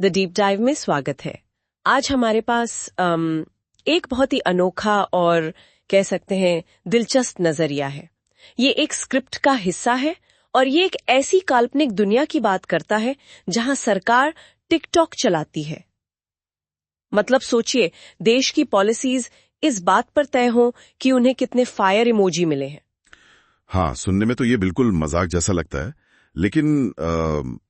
The deep dive में स्वागत है। आज हमारे पास एक बहुत ही अनोखा और कह सकते हैं दिलचस्प नजरिया है। ये एक स्क्रिप्ट का हिस्सा है और ये एक ऐसी काल्पनिक दुनिया की बात करता है जहां सरकार टिकटॉक चलाती है। मतलब सोचिए, देश की पॉलिसीज इस बात पर तय हो कि उन्हें कितने फायर इमोजी मिले हैं। हाँ, सुनने में तो ये बिल्कुल मजाक जैसा लगता है, लेकिन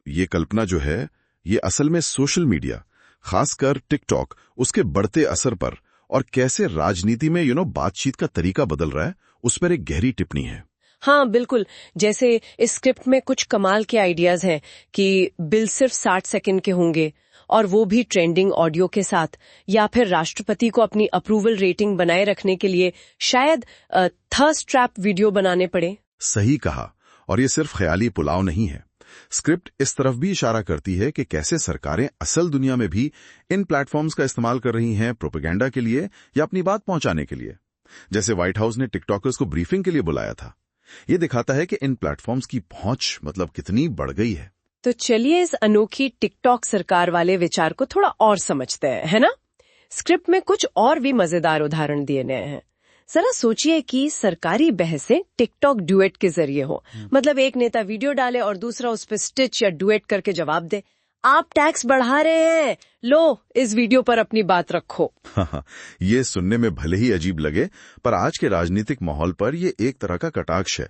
ये कल्पना जो है ये असल में सोशल मीडिया, खासकर टिकटॉक, उसके बढ़ते असर पर और कैसे राजनीति में बातचीत का तरीका बदल रहा है, उस पर एक गहरी टिप्पणी है। हाँ बिल्कुल, जैसे इस स्क्रिप्ट में कुछ कमाल के आइडियाज हैं कि बिल सिर्फ 60 सेकंड के होंगे और वो भी ट्रेंडिंग ऑडियो के साथ, या फिर राष्ट्रपति को अपनी अप्रूवल रेटिंग बनाए रखने के लिए शायद थर्स्ट ट्रैप वीडियो बनाने पड़े। सही कहा, और ये सिर्फ ख्याली पुलाव नहीं है। स्क्रिप्ट इस तरफ भी इशारा करती है कि कैसे सरकारें असल दुनिया में भी इन प्लेटफॉर्म्स का इस्तेमाल कर रही हैं प्रोपेगेंडा के लिए या अपनी बात पहुंचाने के लिए। जैसे व्हाइट हाउस ने टिकटॉकर्स को ब्रीफिंग के लिए बुलाया था। ये दिखाता है कि इन प्लेटफॉर्म्स की पहुंच कितनी बढ़ गई है। तो चलिए इस अनोखी टिकटॉक सरकार वाले विचार को थोड़ा और समझते हैं, है ना? स्क्रिप्ट में कुछ और भी मजेदार उदाहरण दिए गए हैं। जरा सोचिए कि सरकारी बहसें टिकटॉक डुएट के जरिए हो। मतलब एक नेता वीडियो डाले और दूसरा उस पर स्टिच या डुएट करके जवाब दे, आप टैक्स बढ़ा रहे हैं, लो इस वीडियो पर अपनी बात रखो। ये सुनने में भले ही अजीब लगे, पर आज के राजनीतिक माहौल पर ये एक तरह का कटाक्ष है,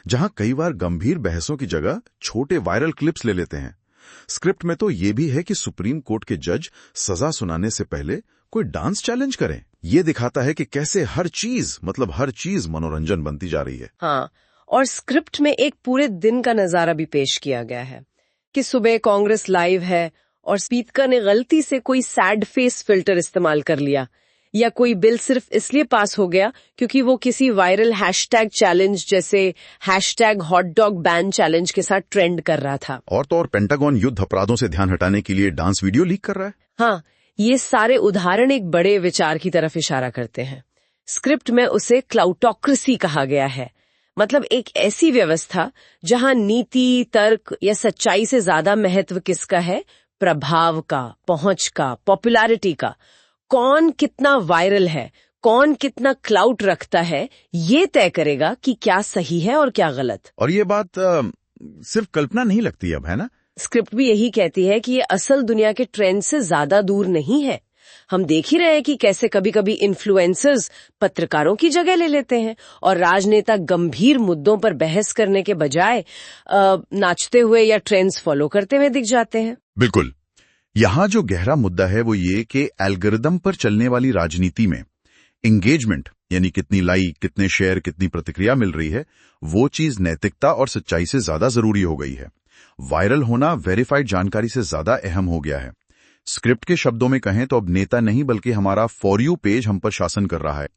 जहां कई बार गंभीर बहसों की जगह छोटे वायरल क्लिप्स ले लेते हैं। स्क्रिप्ट में तो ये भी है कि सुप्रीम कोर्ट के जज सजा सुनाने से पहले कोई डांस चैलेंज करें। ये दिखाता है कि कैसे हर चीज मनोरंजन बनती जा रही है। हाँ, और स्क्रिप्ट में एक पूरे दिन का नजारा भी पेश किया गया है कि सुबह कांग्रेस लाइव है और स्पीकर ने गलती से कोई सैड फेस फिल्टर इस्तेमाल कर लिया, या कोई बिल सिर्फ इसलिए पास हो गया क्योंकि वो किसी वायरल हैशटैग चैलेंज जैसे hashtag hot dog ban challenge के साथ ट्रेंड कर रहा था। और तो और पेंटागन युद्ध अपराधों से ध्यान हटाने के लिए डांस वीडियो लीक कर रहा है। हाँ, ये सारे उदाहरण एक बड़े विचार की तरफ इशारा करते हैं। स्क्रिप्ट में उसे क्लाउटोक्रेसी कहा गया है। मतलब एक ऐसी व्यवस्था जहां नीति, तर्क या सच्चाई से ज्यादा महत्व किसका है? प्रभाव का, पहुंच का, पॉपुलैरिटी का। कौन कितना वायरल है, कौन कितना क्लाउट रखता है, ये तय करेगा कि क्या सही है और क्या गलत। और ये बात सिर्फ कल्पना नहीं लगती अब, है ना? स्क्रिप्ट भी यही कहती है कि ये असल दुनिया के ट्रेंड से ज्यादा दूर नहीं है। हम देख ही रहे हैं कि कैसे कभी कभी इन्फ्लुएंसर्स पत्रकारों की जगह ले लेते हैं और राजनेता गंभीर मुद्दों पर बहस करने के बजाय नाचते हुए या ट्रेंड्स फॉलो करते हुए दिख जाते हैं। बिल्कुल। यहाँ जो गहरा मुद्दा है वो ये कि एल्गोरिदम पर चलने वाली राजनीति में एंगेजमेंट, यानी कितनी लाइक, कितने शेयर, कितनी प्रतिक्रिया मिल रही है, वो चीज नैतिकता और सच्चाई से ज्यादा जरूरी हो गई है। वायरल होना वेरीफाइड जानकारी से ज्यादा अहम हो गया है। स्क्रिप्ट के शब्दों में कहें तो अब नेता नहीं बल्कि हमारा फॉर यू पेज हम पर शासन कर रहा है।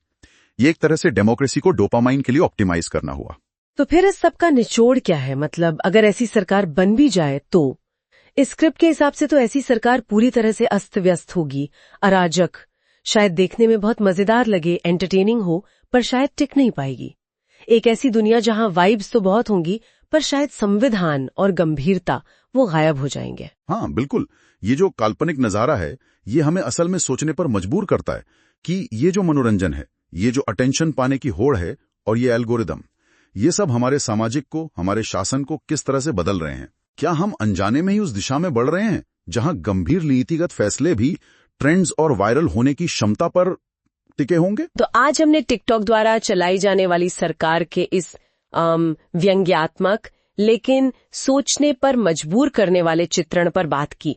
ये एक तरह से डेमोक्रेसी को डोपामाइन के लिए ऑप्टिमाइज करना हुआ। तो फिर इस सब का निचोड़ क्या है? मतलब अगर ऐसी सरकार बन भी जाए तो इस स्क्रिप्ट के हिसाब से तो ऐसी सरकार पूरी तरह से अस्त व्यस्त होगी, अराजक, शायद देखने में बहुत मजेदार लगे, एंटरटेनिंग हो, पर शायद टिक नहीं पाएगी। एक ऐसी दुनिया जहां वाइब्स तो बहुत होंगी पर शायद संविधान और गंभीरता वो गायब हो जाएंगे। हाँ बिल्कुल, ये जो काल्पनिक नजारा है ये हमें असल में सोचने पर मजबूर करता है कि ये जो मनोरंजन है, ये जो अटेंशन पाने की होड़ है और ये एल्गोरिदम, ये सब हमारे सामाजिक को, हमारे शासन को किस तरह से बदल रहे हैं। क्या हम अनजाने में ही उस दिशा में बढ़ रहे हैं जहां गंभीर नीतिगत फैसले भी ट्रेंड्स और वायरल होने की क्षमता पर टिके होंगे? तो आज हमने टिकटॉक द्वारा चलाई जाने वाली सरकार के इस व्यंग्यात्मक लेकिन सोचने पर मजबूर करने वाले चित्रण पर बात की।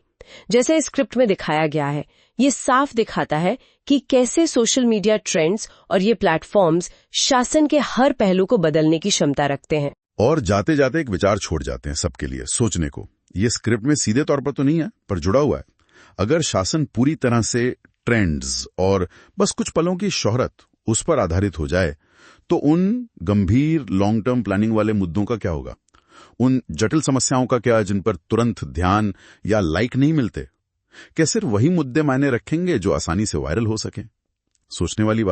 जैसे स्क्रिप्ट में दिखाया गया है, ये साफ दिखाता है कि कैसे सोशल मीडिया ट्रेंड्स और ये प्लेटफॉर्म्स शासन के हर पहलू को बदलने की क्षमता रखते हैं। और जाते जाते एक विचार छोड़ जाते हैं सबके लिए सोचने को। ये स्क्रिप्ट में सीधे तौर पर तो नहीं है, पर जुड़ा हुआ है। अगर शासन पूरी तरह से ट्रेंड्स और बस कुछ पलों की शोहरत उस पर आधारित हो जाए, तो उन गंभीर लॉन्ग टर्म प्लानिंग वाले मुद्दों का क्या होगा? उन जटिल समस्याओं का क्या जिन पर तुरंत ध्यान या लाइक नहीं मिलते? क्या सिर्फ वही मुद्दे मायने रखेंगे जो आसानी से वायरल हो सके? सोचने वाली बात।